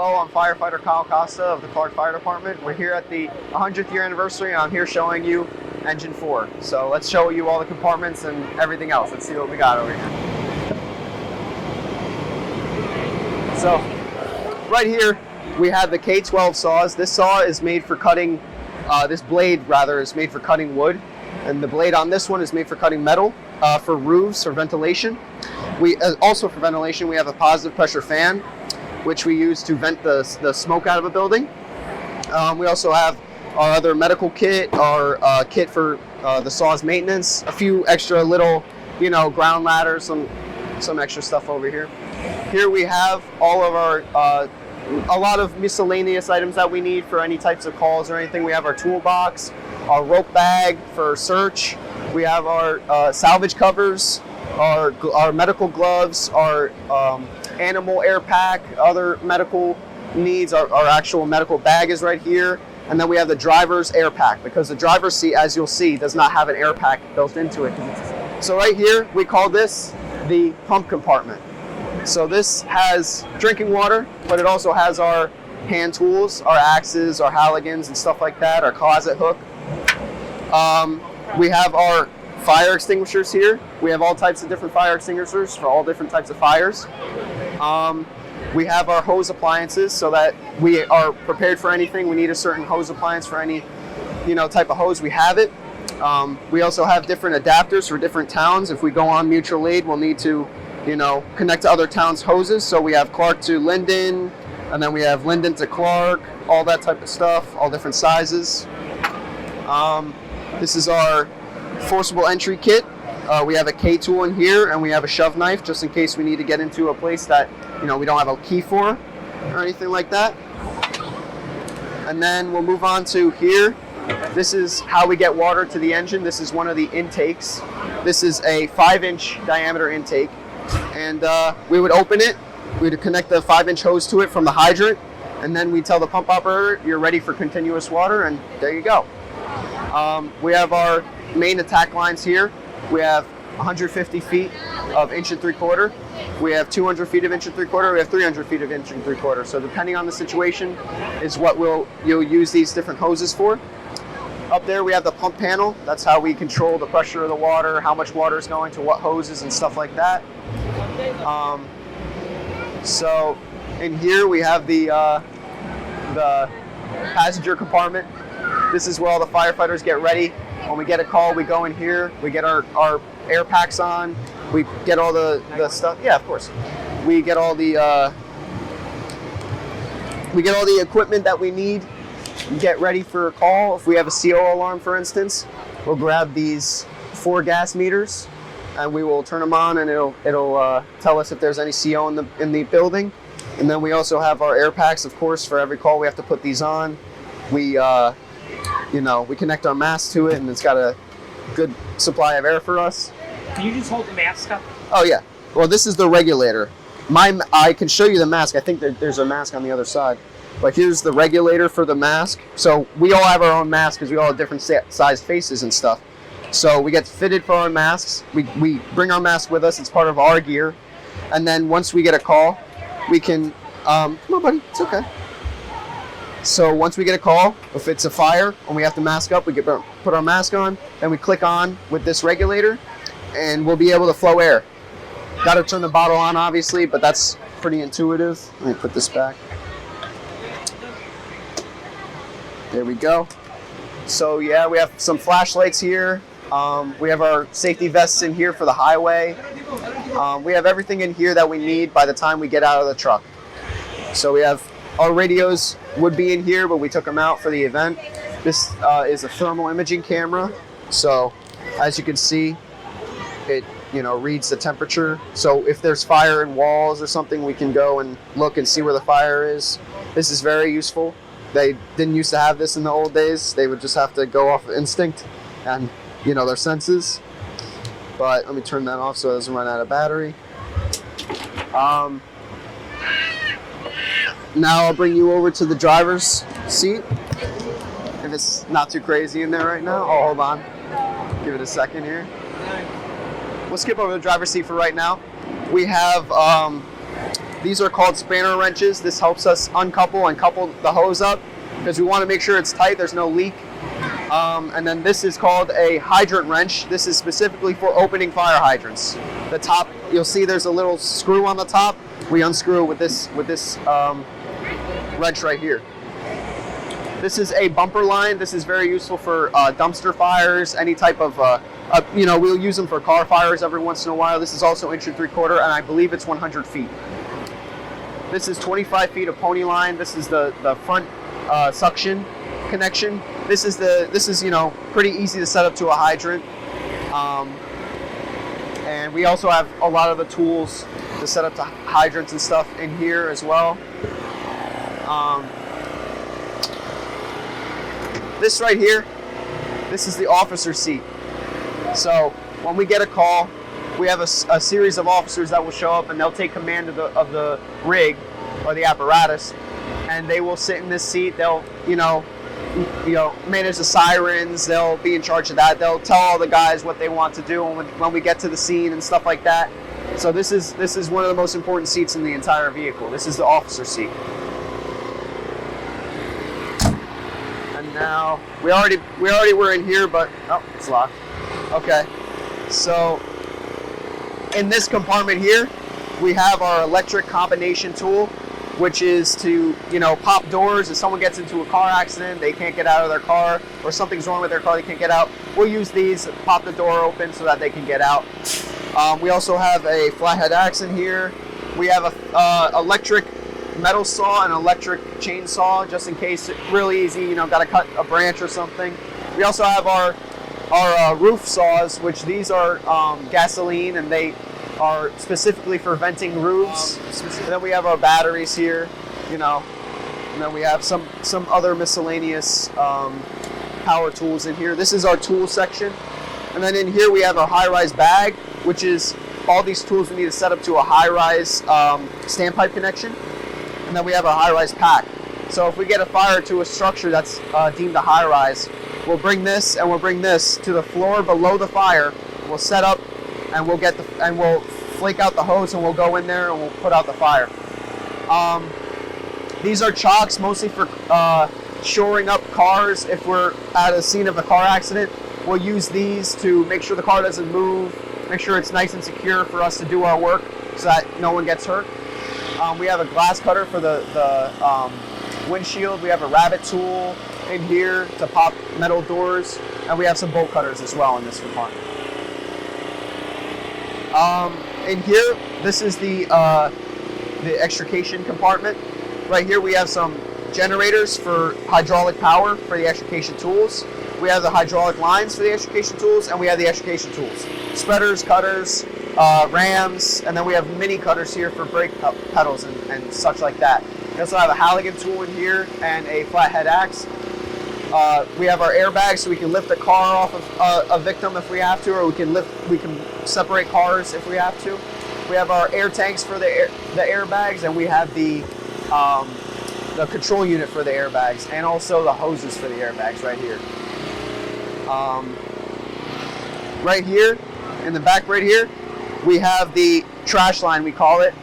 Hello, I'm Firefighter Costa of the Clark Fire Department. We're here at the 100th year anniversary, and I'm here showing you Engine 4. So let's show you all the compartments and everything else. Let's see what we got over here. So right here we have the K12 saws. This saw is made for cutting, this blade rather is made for cutting wood, and the blade on this one is made for cutting metal for roofs or ventilation. Also for ventilation, we have a positive pressure fan, which we use to vent the smoke out of a building. We also have our other medical kit, our kit for the saw's maintenance, a few extra little, ground ladders, some extra stuff over here. Here we have all of our, a lot of miscellaneous items that we need for any types of calls or anything. We have our toolbox, our rope bag for search. We have our salvage covers, our medical gloves, our animal air pack, other medical needs. Our actual medical bag is right here. And then we have the driver's air pack, because the driver's seat, as you'll see, does not have an air pack built into it. So right here, we call this the pump compartment. So this has drinking water, but it also has our hand tools, our axes, our haligans and stuff like that, our closet hook. We have our fire extinguishers here. We have all types of different fire extinguishers for all different types of fires. We have our hose appliances so that we are prepared for anything. We need a certain hose appliance for any, type of hose. We have it. We also have different adapters for different towns. If we go on mutual aid, we'll need to, connect to other towns' hoses. So we have Clark to Linden, and then we have Linden to Clark, all that type of stuff, all different sizes. This is our forcible entry kit. We have a K-tool in here, and we have a shove knife just in case we need to get into a place that we don't have a key for or anything like that. And then we'll move on to here. This is how we get water to the engine. This is one of the intakes. This is a 5-inch diameter intake, and we would open it. We would connect the 5-inch hose to it from the hydrant, and then we tell the pump operator, you're ready for continuous water, and there you go. We have our main attack lines here. We have 150 feet of 1 3/4. We have 200 feet of 1 3/4. We have 300 feet of 1 3/4. So depending on the situation is what you'll use these different hoses for. Up there we have the pump panel. That's how we control the pressure of the water, how much water is going to what hoses and stuff like that. So in here we have the passenger compartment. This is where all the firefighters get ready. When we get a call, we go in here, we get our air packs on, we get all the stuff. Yeah, of course. We get all the equipment that we need. Get ready for a call. If we have a CO alarm, for instance, we'll grab these 4 gas meters and we will turn them on, and it'll tell us if there's any CO in the building. And then we also have our air packs, of course. For every call, we have to put these on. We we connect our mask to it, and it's got a good supply of air for us. Can you just hold the mask up? Oh yeah. Well, this is the regulator. I can show you the mask. I think there's a mask on the other side. But here's the regulator for the mask. So we all have our own masks because we all have different sized faces and stuff. So we get fitted for our masks. We bring our mask with us. It's part of our gear. And then once we get a call, we can, come on buddy, it's okay. So once we get a call, if it's a fire and we have to mask up, we put our mask on, then we click on with this regulator, and we'll be able to flow air. Got to turn the bottle on, obviously, but that's pretty intuitive. Let me put this back. There we go. So yeah, we have some flashlights here. We have our safety vests in here for the highway. We have everything in here that we need by the time we get out of the truck. So we have our radios would be in here, but we took them out for the event. This is a thermal imaging camera. So as you can see, it reads the temperature. So if there's fire in walls or something, we can go and look and see where the fire is. This is very useful. They didn't used to have this in the old days. They would just have to go off of instinct and their senses. But let me turn that off so it doesn't run out of battery. Now I'll bring you over to the driver's seat. If it's not too crazy in there right now. Oh, hold on. Give it a second here. We'll skip over the driver's seat for right now. We have These are called spanner wrenches. This helps us uncouple and couple the hose up because we want to make sure it's tight, there's no leak. And then this is called a hydrant wrench. This is specifically for opening fire hydrants. The top, you'll see there's a little screw on the top. We unscrew it with this wrench right here. This is a bumper line. This is very useful for dumpster fires, any type of, we'll use them for car fires every once in a while. This is also 1 3/4, and I believe it's 100 feet. This is 25 feet of pony line. This is the front suction connection. This is pretty easy to set up to a hydrant. And we also have a lot of the tools to set up to hydrants and stuff in here as well. This right here, this is the officer seat. So when we get a call, we have a series of officers that will show up and they'll take command of the rig or the apparatus, and they will sit in this seat. They'll manage the sirens. They'll be in charge of that. They'll tell all the guys what they want to do when we get to the scene and stuff like that. So this is one of the most important seats in the entire vehicle. This is the officer seat. And now we already were in here, but oh, it's locked. Okay, so in this compartment here, we have our electric combination tool, which is to, pop doors. If someone gets into a car accident, they can't get out of their car, or something's wrong with their car, they can't get out. We'll use these to pop the door open so that they can get out. We also have a flathead axe in here. We have a electric metal saw and electric chainsaw, just in case, really easy, got to cut a branch or something. We also have our roof saws, which these are gasoline, and they are specifically for venting roofs. And then we have our batteries here, and then we have some other miscellaneous power tools in here. This is our tool section. And then in here we have our high-rise bag, which is all these tools we need to set up to a high-rise standpipe connection. And then we have our high-rise pack. So if we get a fire to a structure that's deemed a high-rise, we'll bring this and we'll bring this to the floor below the fire. We'll set up and we'll flake out the hose and we'll go in there and we'll put out the fire. These are chocks mostly for shoring up cars. If we're at a scene of a car accident, we'll use these to make sure the car doesn't move, make sure it's nice and secure for us to do our work so that no one gets hurt. We have a glass cutter for the windshield. We have a rabbit tool in here to pop metal doors, and we have some bolt cutters as well in this compartment. In here, this is the extrication compartment. Right here we have some generators for hydraulic power for the extrication tools. We have the hydraulic lines for the extrication tools, and we have the extrication tools. Spreaders, cutters, rams, and then we have mini cutters here for brake pedals and such like that. We also have a Halligan tool in here and a flathead axe. We have our airbags, so we can lift a car off of a victim if we have to, or we can separate cars if we have to. We have our air tanks for the airbags, and we have the control unit for the airbags, and also the hoses for the airbags right here. Right here, in the back right here, we have the trash line, we call it,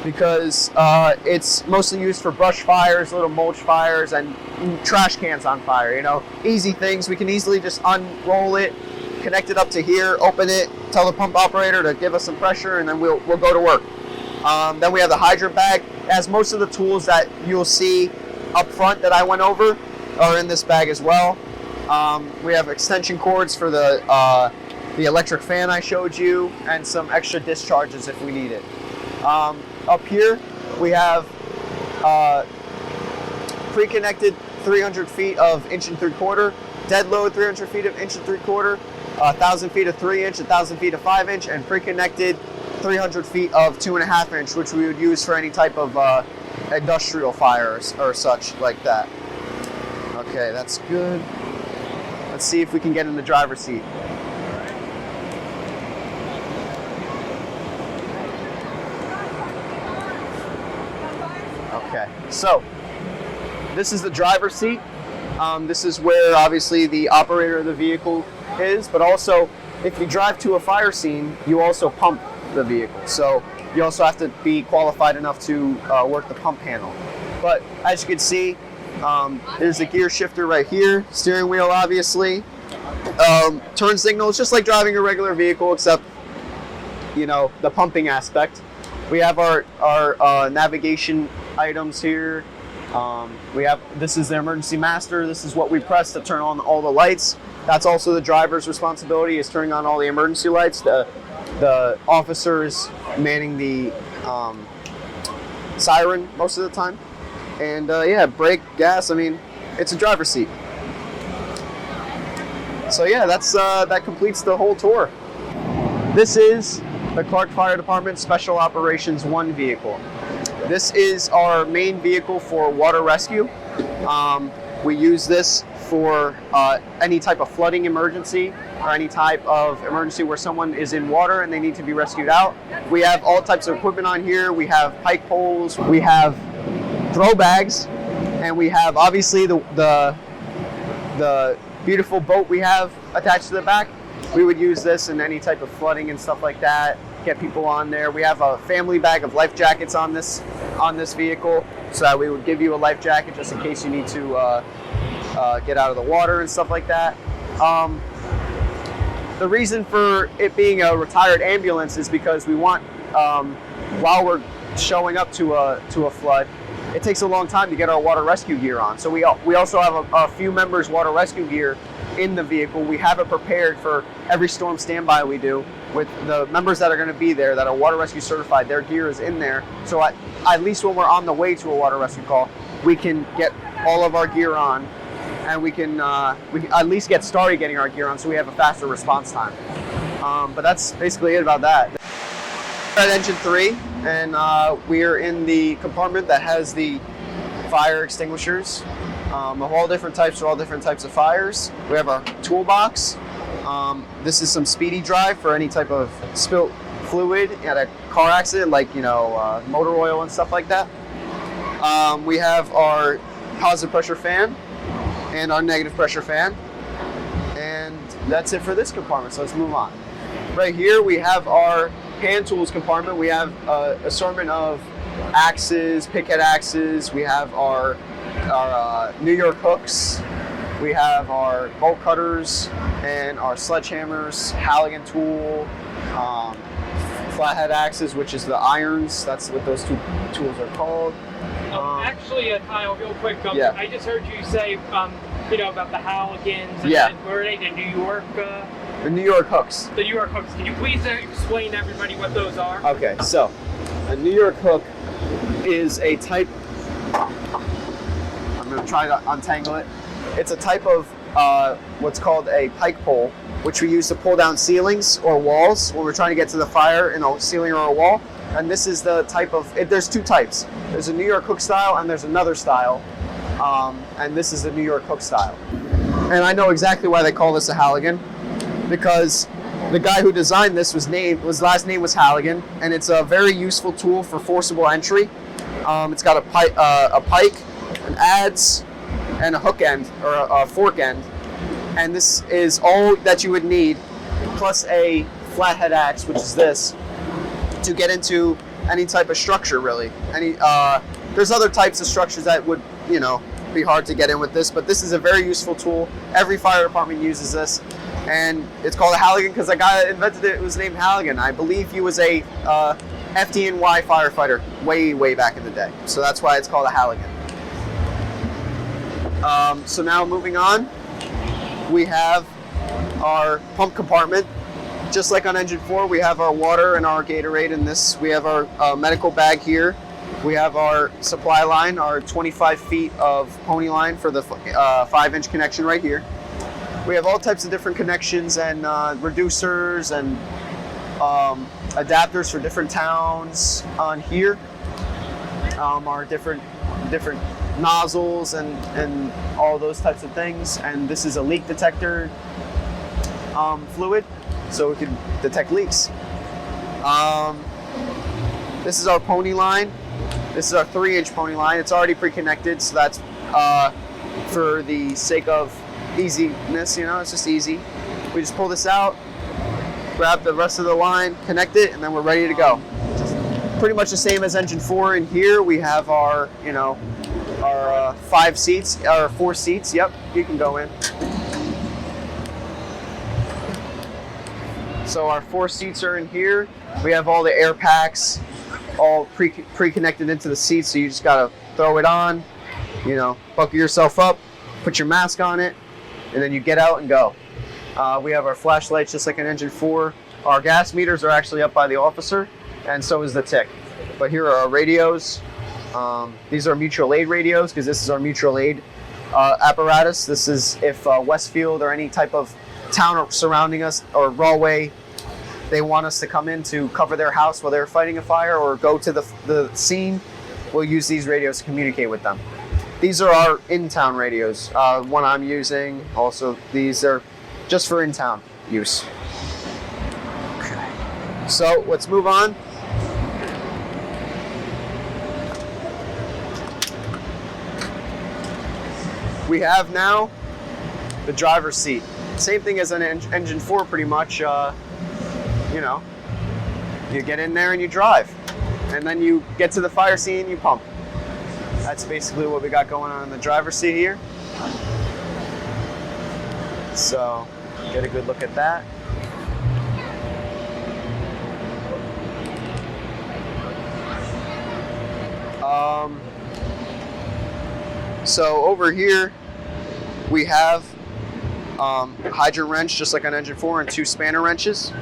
because it's mostly used for brush fires, little mulch fires, and trash cans on fire. Easy things. We can easily just unroll it, connect it up to here, open it, tell the pump operator to give us some pressure, and then we'll go to work. Then we have the hydrant bag. It has most of the tools that you'll see up front that I went over are in this bag as well. We have extension cords for the electric fan I showed you, and some extra discharges if we need it. Up here we have pre-connected 300 feet of 1 3/4, dead load 300 feet of 1 3/4, 1,000 feet of 3-inch, 1,000 feet of 5-inch, and pre-connected 300 feet of 2.5-inch, which we would use for any type of industrial fires or such like that. Okay, that's good. Let's see if we can get in the driver's seat. Okay, so this is the driver's seat. This is where obviously the operator of the vehicle is, but also if you drive to a fire scene, you also pump the vehicle. So You also have to be qualified enough to work the pump panel. But as you can see, there's a gear shifter right here, steering wheel obviously, turn signals, just like driving a regular vehicle, except, you know, the pumping aspect. We have our navigation items here. This is the emergency master. This is what we press to turn on all the lights. That's also the driver's responsibility, is turning on all the emergency lights. The officer is manning the siren most of the time. And yeah, brake, gas, I mean, it's a driver's seat. So yeah, that completes the whole tour. This is the Clark Fire Department Special Operations 1 vehicle. This is our main vehicle for water rescue. We use this for any type of flooding emergency or any type of emergency where someone is in water and they need to be rescued out. We have all types of equipment on here. We have pike poles, we have throw bags, and we have obviously the beautiful boat we have attached to the back. We would use this in any type of flooding and stuff like that, get people on there. We have a family bag of life jackets on this vehicle, so that we would give you a life jacket just in case you need to get out of the water and stuff like that. The reason for it being a retired ambulance is because we want, while we're showing up to a flood, it takes a long time to get our water rescue gear on. So we also have a few members' water rescue gear in the vehicle. We have it prepared for every storm standby we do. With the members that are going to be there that are water rescue certified, their gear is in there. So at least when we're on the way to a water rescue call, we can get all of our gear on, and we can at least get started getting our gear on, so we have a faster response time. But that's basically it about that. We're at engine 3, and we are in the compartment that has the fire extinguishers of all different types for all different types of fires. We have our toolbox. This is some speedy drive for any type of spilt fluid at a car accident, like, you know, motor oil and stuff like that. We have our positive pressure fan and our negative pressure fan, and that's it for this compartment. So let's move on. Right here we have our hand tools compartment. We have an assortment of axes, picket axes. We have our New York hooks. We have our bolt cutters and our sledgehammers, Halligan tool, flathead axes, which is the irons. That's what those two tools are called. Actually, Kyle, real quick, yeah. I just heard you say, you know, about the Halligans. And Yeah. where are they? The New York? The New York hooks. The New York hooks. Can you please explain to everybody what those are? Okay, so a New York hook is a type. I'm going to try to untangle it. It's a type of what's called a pike pole, which we use to pull down ceilings or walls when we're trying to get to the fire in a ceiling or a wall. And this is the type of, there's two types. There's a New York hook style and there's another style. And this is the New York hook style. And I know exactly why they call this a Halligan, because the guy who designed this his last name was Halligan, and it's a very useful tool for forcible entry. It's got a pike, an adze, and a hook end, or a fork end. And this is all that you would need, plus a flathead axe, which is this, to get into any type of structure, really. There's other types of structures that would, you know, be hard to get in with this, but this is a very useful tool. Every fire department uses this, and it's called a Halligan because the guy that invented it was named Halligan. I believe he was a FDNY firefighter way back in the day, so that's why it's called a Halligan. So now moving on, we have our pump compartment. Just like on engine 4, we have our water and our Gatorade in this. We have our medical bag here. We have our supply line, our 25 feet of pony line for the 5-inch connection right here. We have all types of different connections and reducers and adapters for different towns on here. Our different nozzles and all those types of things. And this is a leak detector fluid, so we can detect leaks. This is our pony line. This is our 3-inch pony line. It's already pre-connected, so that's for the sake of easiness, you know, it's just easy. We just pull this out, grab the rest of the line, connect it, and then we're ready to go. pretty much the same as engine 4. In here we have our, you know, our 5 seats, or 4 seats. Yep, you can go in. So our 4 seats are in here. We have all the air packs, all pre-connected into the seats. So you just gotta throw it on, you know, buckle yourself up, put your mask on it, and then you get out and go. We have our flashlights just like an engine 4. Our gas meters are actually up by the officer, and so is the tick. But here are our radios. These are mutual aid radios because this is our mutual aid apparatus. This is if Westfield or any type of town surrounding us or Rawway, they want us to come in to cover their house while they're fighting a fire or go to the scene, we'll use these radios to communicate with them. These are our in-town radios. One I'm using, also these are just for in-town use. Okay. So let's move on. We have now the driver's seat. Same thing as an engine 4 pretty much. You know, you get in there and you drive. And then you get to the fire scene and you pump. That's basically what we got going on in the driver's seat here. So, get a good look at that. So over here we have hydrant wrench just like on engine 4 and 2 spanner wrenches.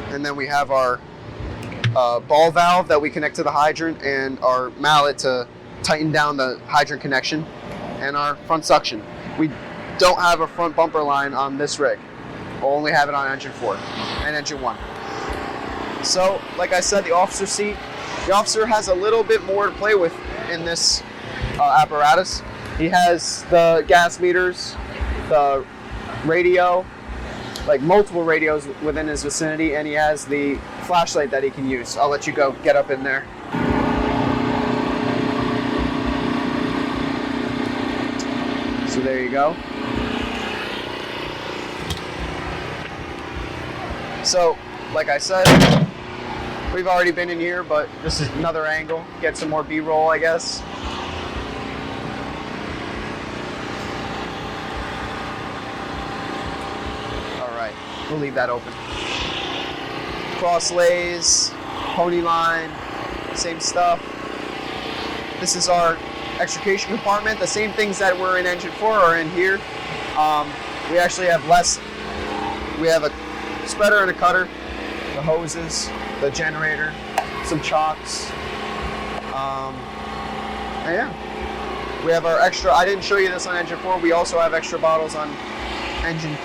And then we have our ball valve that we connect to the hydrant and our mallet to tighten down the hydrant connection and our front suction. We don't have a front bumper line on this rig. We'll only have it on engine 4 and engine 1. So, like I said, the officer seat, the officer has a little bit more to play with in this apparatus. He has the gas meters, the radio, like multiple radios within his vicinity, and he has the flashlight that he can use. I'll let you go get up in there. So there you go. So, like I said, we've already been in here, but this is another angle. Get some more B-roll, I guess. We'll leave that open. Cross lays, pony line, same stuff. This is our extrication compartment. The same things that were in engine 4 are in here. We actually have less. We have a spreader and a cutter, the hoses, the generator, some chocks. And yeah, we have our extra. I didn't show you this on engine 4. We also have extra bottles on engine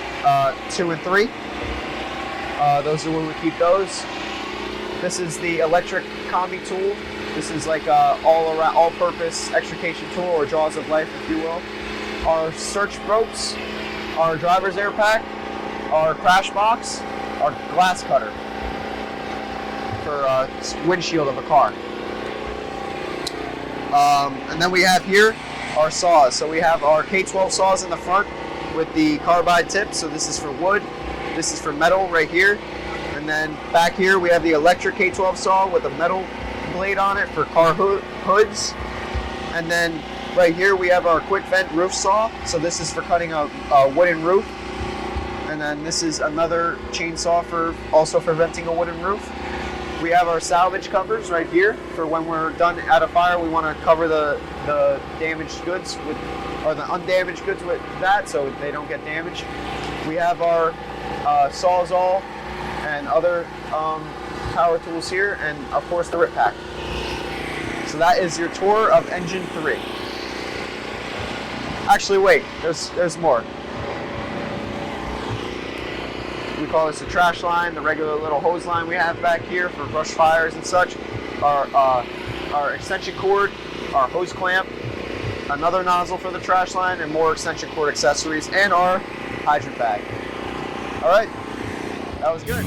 2 and 3. Those are where we keep those. This is the electric combi tool. This is like a all-purpose extrication tool, or jaws of life, if you will. Our search ropes, our driver's air pack, our crash box, our glass cutter for windshield of a car. And then we have here our saws. So we have our K12 saws in the front with the carbide tip. So this is for wood. This is for metal right here. And then back here we have the electric K12 saw with a metal blade on it for car hoods. And then right here we have our quick vent roof saw. So this is for cutting a wooden roof. And then this is another chainsaw also for venting a wooden roof. We have our salvage covers right here for when we're done at a fire. We want to cover the damaged goods or the undamaged goods with that so they don't get damaged. We have our Sawzall and other power tools here, and of course the rip pack. So that is your tour of engine 3. Actually, wait, there's more. We call this a trash line, the regular little hose line we have back here for brush fires and such. Our extension cord, our hose clamp, another nozzle for the trash line, and more extension cord accessories, and our hydrant bag. All right, that was good.